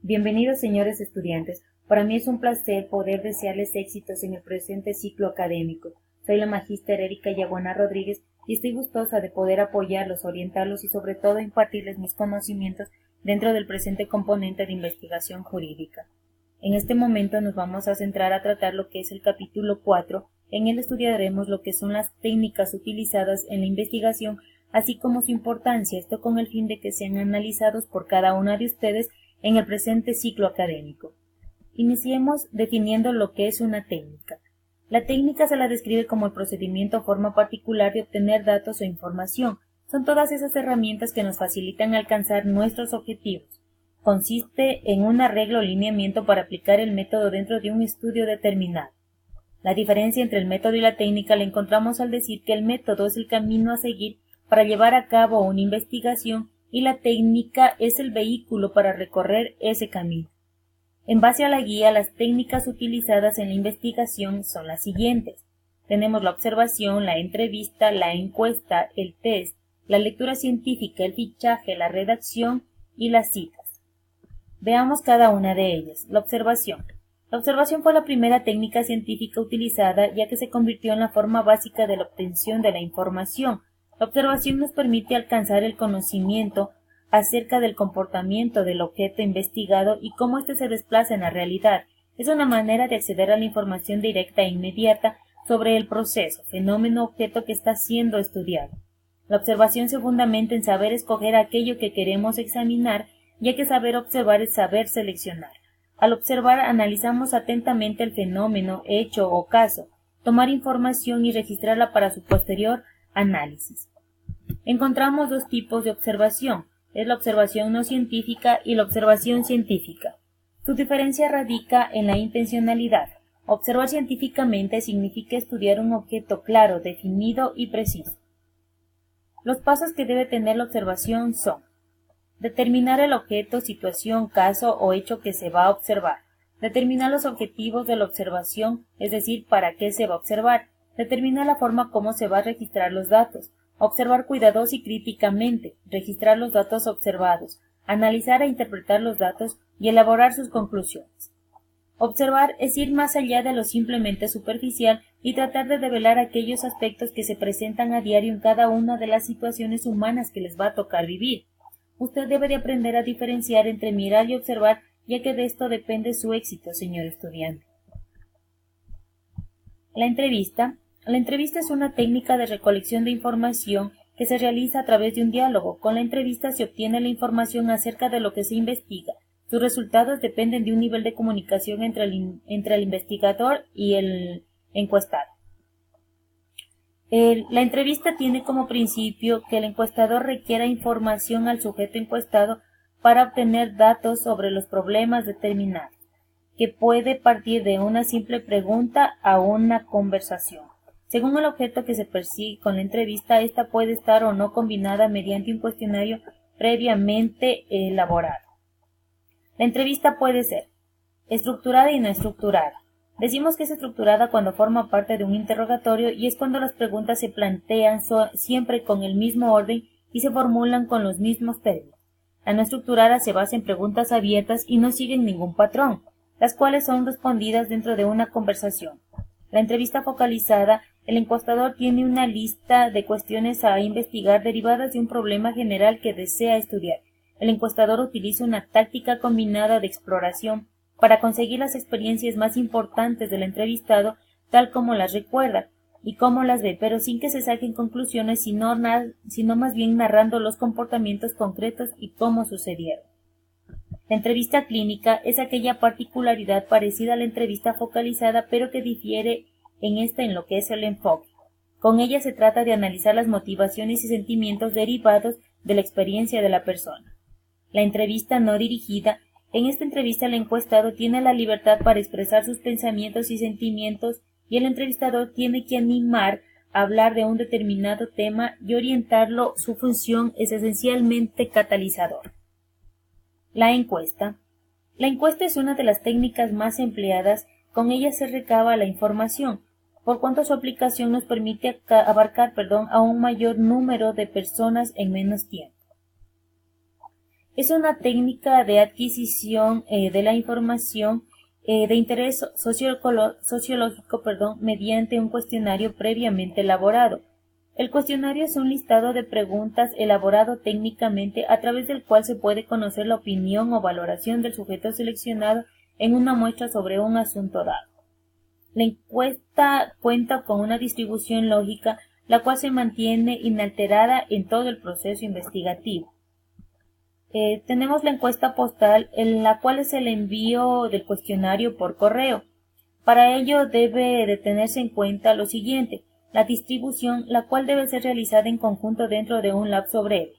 Bienvenidos, señores estudiantes. Para mí es un placer poder desearles éxitos en el presente ciclo académico. Soy la magíster Erika Yaguana Rodríguez y estoy gustosa de poder apoyarlos, orientarlos y sobre todo impartirles mis conocimientos dentro del presente componente de investigación jurídica. En este momento nos vamos a centrar a tratar lo que es el capítulo 4. En él estudiaremos lo que son las técnicas utilizadas en la investigación, así como su importancia, esto con el fin de que sean analizados por cada una de ustedes en el presente ciclo académico. Iniciemos definiendo lo que es una técnica. La técnica se la describe como el procedimiento o forma particular de obtener datos o información. Son todas esas herramientas que nos facilitan alcanzar nuestros objetivos. Consiste en un arreglo o lineamiento para aplicar el método dentro de un estudio determinado. La diferencia entre el método y la técnica la encontramos al decir que el método es el camino a seguir para llevar a cabo una investigación y la técnica es el vehículo para recorrer ese camino. En base a la guía, las técnicas utilizadas en la investigación son las siguientes. Tenemos la observación, la entrevista, la encuesta, el test, la lectura científica, el fichaje, la redacción y las citas. Veamos cada una de ellas. La observación. La observación fue la primera técnica científica utilizada, ya que se convirtió en la forma básica de la obtención de la información. La observación nos permite alcanzar el conocimiento acerca del comportamiento del objeto investigado y cómo éste se desplaza en la realidad. Es una manera de acceder a la información directa e inmediata sobre el proceso, fenómeno, objeto que está siendo estudiado. La observación se fundamenta en saber escoger aquello que queremos examinar, ya que saber observar es saber seleccionar. Al observar, analizamos atentamente el fenómeno, hecho o caso, tomar información y registrarla para su posterior análisis. Encontramos dos tipos de observación. Es la observación no científica y la observación científica. Su diferencia radica en la intencionalidad. Observar científicamente significa estudiar un objeto claro, definido y preciso. Los pasos que debe tener la observación son: determinar el objeto, situación, caso o hecho que se va a observar. Determinar los objetivos de la observación, es decir, para qué se va a observar. Determinar la forma como se va a registrar los datos. Observar cuidadosa y críticamente, registrar los datos observados, analizar e interpretar los datos y elaborar sus conclusiones. Observar es ir más allá de lo simplemente superficial y tratar de develar aquellos aspectos que se presentan a diario en cada una de las situaciones humanas que les va a tocar vivir. Usted debe de aprender a diferenciar entre mirar y observar, ya que de esto depende su éxito, señor estudiante. La entrevista. La entrevista es una técnica de recolección de información que se realiza a través de un diálogo. Con la entrevista se obtiene la información acerca de lo que se investiga. Sus resultados dependen de un nivel de comunicación entre el investigador y el encuestado. La entrevista tiene como principio que el encuestador requiera información al sujeto encuestado para obtener datos sobre los problemas determinados, que puede partir de una simple pregunta a una conversación. Según el objeto que se persigue con la entrevista, esta puede estar o no combinada mediante un cuestionario previamente elaborado. La entrevista puede ser estructurada y no estructurada. Decimos que es estructurada cuando forma parte de un interrogatorio y es cuando las preguntas se plantean siempre con el mismo orden y se formulan con los mismos términos. La no estructurada se basa en preguntas abiertas y no siguen ningún patrón, las cuales son respondidas dentro de una conversación. La entrevista focalizada, el encuestador tiene una lista de cuestiones a investigar derivadas de un problema general que desea estudiar. El encuestador utiliza una táctica combinada de exploración para conseguir las experiencias más importantes del entrevistado, tal como las recuerda y cómo las ve, pero sin que se saquen conclusiones, sino más bien narrando los comportamientos concretos y cómo sucedieron. La entrevista clínica es aquella particularidad parecida a la entrevista focalizada, pero que difiere en lo que es el enfoque. Con ella se trata de analizar las motivaciones y sentimientos derivados de la experiencia de la persona. La entrevista no dirigida. En esta entrevista el encuestado tiene la libertad para expresar sus pensamientos y sentimientos y el entrevistador tiene que animar a hablar de un determinado tema y orientarlo. Su función es esencialmente catalizador. La encuesta. La encuesta es una de las técnicas más empleadas. Con ella se recaba la información, por cuanto su aplicación nos permite abarcar a un mayor número de personas en menos tiempo. Es una técnica de adquisición de la información de interés sociológico, mediante un cuestionario previamente elaborado. El cuestionario es un listado de preguntas elaborado técnicamente a través del cual se puede conocer la opinión o valoración del sujeto seleccionado en una muestra sobre un asunto dado. La encuesta cuenta con una distribución lógica, la cual se mantiene inalterada en todo el proceso investigativo. Tenemos la encuesta postal, en la cual es el envío del cuestionario por correo. Para ello debe de tenerse en cuenta lo siguiente: la distribución, la cual debe ser realizada en conjunto dentro de un lapso breve.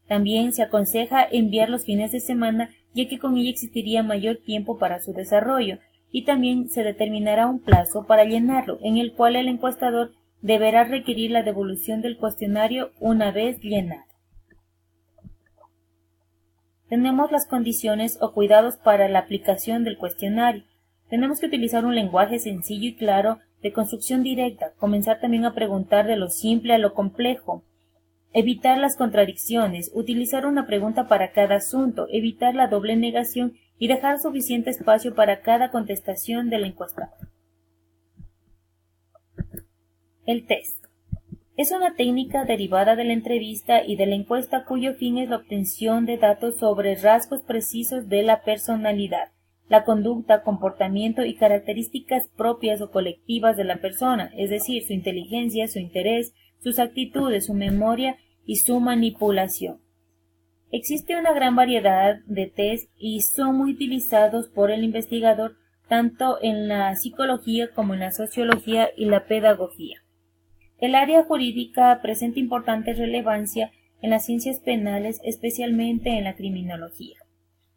También se aconseja enviar los fines de semana, ya que con ello existiría mayor tiempo para su desarrollo, y también se determinará un plazo para llenarlo, en el cual el encuestador deberá requerir la devolución del cuestionario una vez llenado. Tenemos las condiciones o cuidados para la aplicación del cuestionario. Tenemos que utilizar un lenguaje sencillo y claro, de construcción directa, comenzar también a preguntar de lo simple a lo complejo, evitar las contradicciones, utilizar una pregunta para cada asunto, evitar la doble negación y dejar suficiente espacio para cada contestación del encuestado. El test. Es una técnica derivada de la entrevista y de la encuesta cuyo fin es la obtención de datos sobre rasgos precisos de la personalidad, la conducta, comportamiento y características propias o colectivas de la persona, es decir, su inteligencia, su interés, sus actitudes, su memoria y su manipulación. Existe una gran variedad de test y son muy utilizados por el investigador tanto en la psicología como en la sociología y la pedagogía. El área jurídica presenta importante relevancia en las ciencias penales, especialmente en la criminología.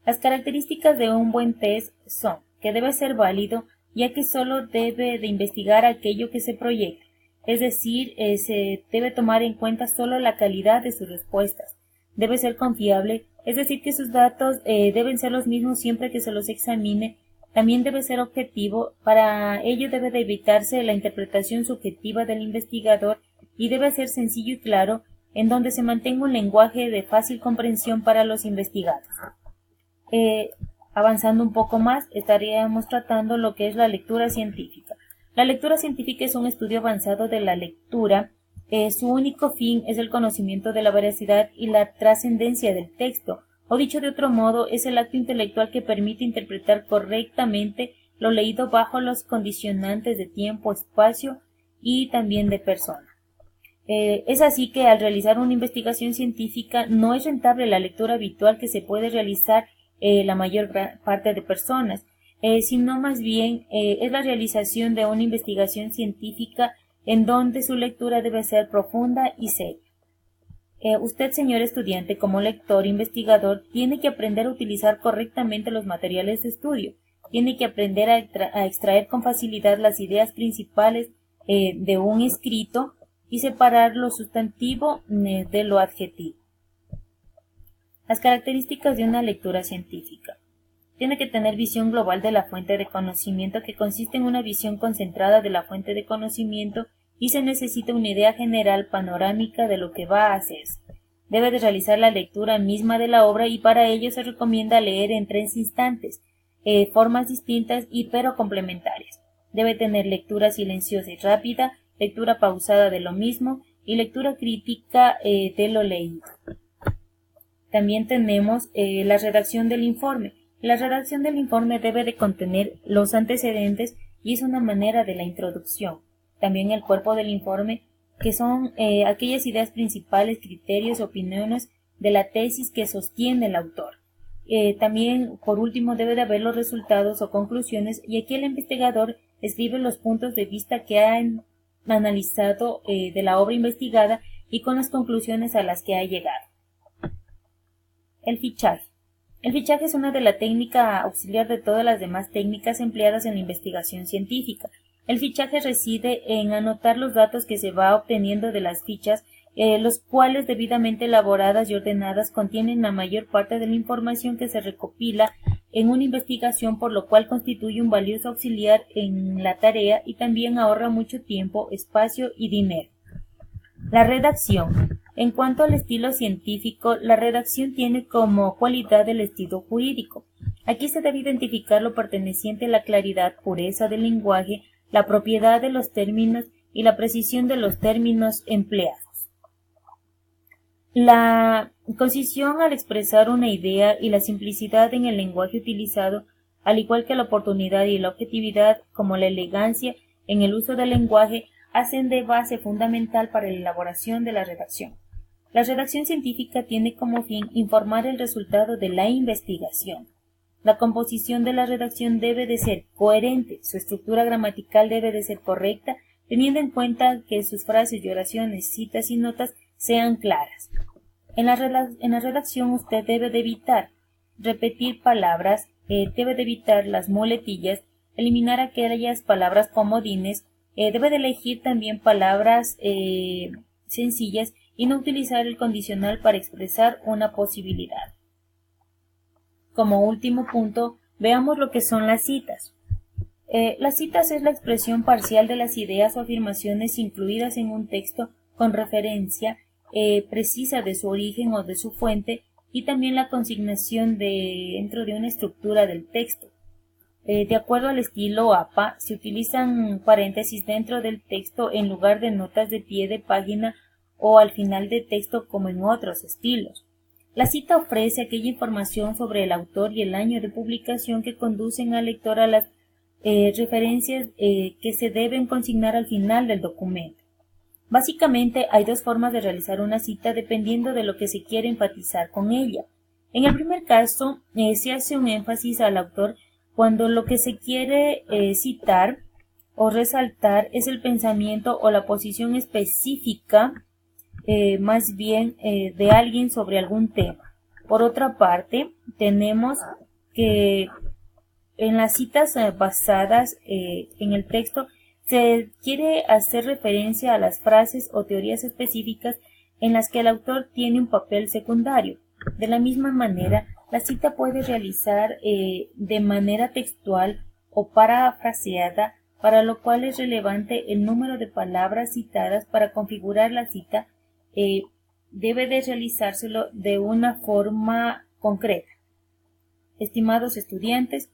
Las características de un buen test son que debe ser válido, ya que solo debe de investigar aquello que se proyecta, es decir, se debe tomar en cuenta solo la calidad de sus respuestas. Debe ser confiable, es decir, que sus datos deben ser los mismos siempre que se los examine. También debe ser objetivo, para ello debe de evitarse la interpretación subjetiva del investigador y debe ser sencillo y claro, en donde se mantenga un lenguaje de fácil comprensión para los investigados. Avanzando un poco más, estaríamos tratando lo que es la lectura científica. La lectura científica es un estudio avanzado de la lectura. Su único fin es el conocimiento de la veracidad y la trascendencia del texto, o dicho de otro modo, es el acto intelectual que permite interpretar correctamente lo leído bajo los condicionantes de tiempo, espacio y también de persona. Es así que al realizar una investigación científica no es rentable la lectura habitual que se puede realizar la mayor parte de personas, sino más bien es la realización de una investigación científica en donde su lectura debe ser profunda y seria. Usted, señor estudiante, como lector investigador, tiene que aprender a utilizar correctamente los materiales de estudio, tiene que aprender a extraer con facilidad las ideas principales de un escrito y separar lo sustantivo de lo adjetivo. Las características de una lectura científica. Tiene que tener visión global de la fuente de conocimiento, que consiste en una visión concentrada de la fuente de conocimiento, y se necesita una idea general panorámica de lo que va a hacerse. Debe de realizar la lectura misma de la obra y para ello se recomienda leer en 3 instantes, formas distintas pero complementarias. Debe tener lectura silenciosa y rápida, lectura pausada de lo mismo y lectura crítica de lo leído. También tenemos la redacción del informe. La redacción del informe debe de contener los antecedentes y es una manera de la introducción. También el cuerpo del informe, que son aquellas ideas principales, criterios, opiniones de la tesis que sostiene el autor. También, por último, debe de haber los resultados o conclusiones, y aquí el investigador escribe los puntos de vista que ha analizado de la obra investigada y con las conclusiones a las que ha llegado. El fichaje. El fichaje es una de la técnica auxiliar de todas las demás técnicas empleadas en la investigación científica. El fichaje reside en anotar los datos que se va obteniendo de las fichas, los cuales debidamente elaboradas y ordenadas contienen la mayor parte de la información que se recopila en una investigación, por lo cual constituye un valioso auxiliar en la tarea y también ahorra mucho tiempo, espacio y dinero. La redacción. En cuanto al estilo científico, la redacción tiene como cualidad el estilo jurídico. Aquí se debe identificar lo perteneciente a la claridad, pureza del lenguaje, la propiedad de los términos y la precisión de los términos empleados. La concisión al expresar una idea y la simplicidad en el lenguaje utilizado, al igual que la oportunidad y la objetividad, como la elegancia en el uso del lenguaje, hacen de base fundamental para la elaboración de la redacción. La redacción científica tiene como fin informar el resultado de la investigación. La composición de la redacción debe de ser coherente, su estructura gramatical debe de ser correcta, teniendo en cuenta que sus frases y oraciones, citas y notas sean claras. En la redacción usted debe de evitar repetir palabras, debe de evitar las muletillas, eliminar aquellas palabras comodines, debe de elegir también palabras sencillas y no utilizar el condicional para expresar una posibilidad. Como último punto, veamos lo que son las citas. Las citas es la expresión parcial de las ideas o afirmaciones incluidas en un texto con referencia precisa de su origen o de su fuente y también la consignación dentro de una estructura del texto. De acuerdo al estilo APA, se utilizan paréntesis dentro del texto en lugar de notas de pie de página o al final del texto como en otros estilos. La cita ofrece aquella información sobre el autor y el año de publicación que conducen al lector a las referencias que se deben consignar al final del documento. Básicamente hay dos formas de realizar una cita dependiendo de lo que se quiere enfatizar con ella. En el primer caso, se hace un énfasis al autor cuando lo que se quiere citar o resaltar es el pensamiento o la posición específica más bien de alguien sobre algún tema. Por otra parte, tenemos que en las citas basadas en el texto se quiere hacer referencia a las frases o teorías específicas en las que el autor tiene un papel secundario. De la misma manera, la cita puede realizar de manera textual o parafraseada, para lo cual es relevante el número de palabras citadas para configurar la cita. Debe de realizárselo de una forma concreta. Estimados estudiantes,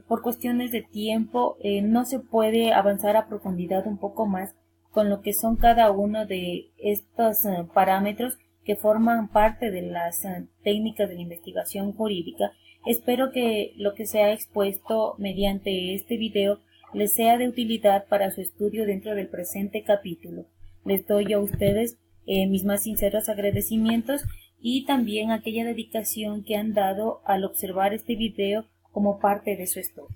por cuestiones de tiempo no se puede avanzar a profundidad un poco más con lo que son cada uno de estos parámetros que forman parte de las técnicas de la investigación jurídica. Espero que lo que se ha expuesto mediante este video les sea de utilidad para su estudio dentro del presente capítulo. Les doy a ustedes mis más sinceros agradecimientos y también aquella dedicación que han dado al observar este video como parte de su estudio.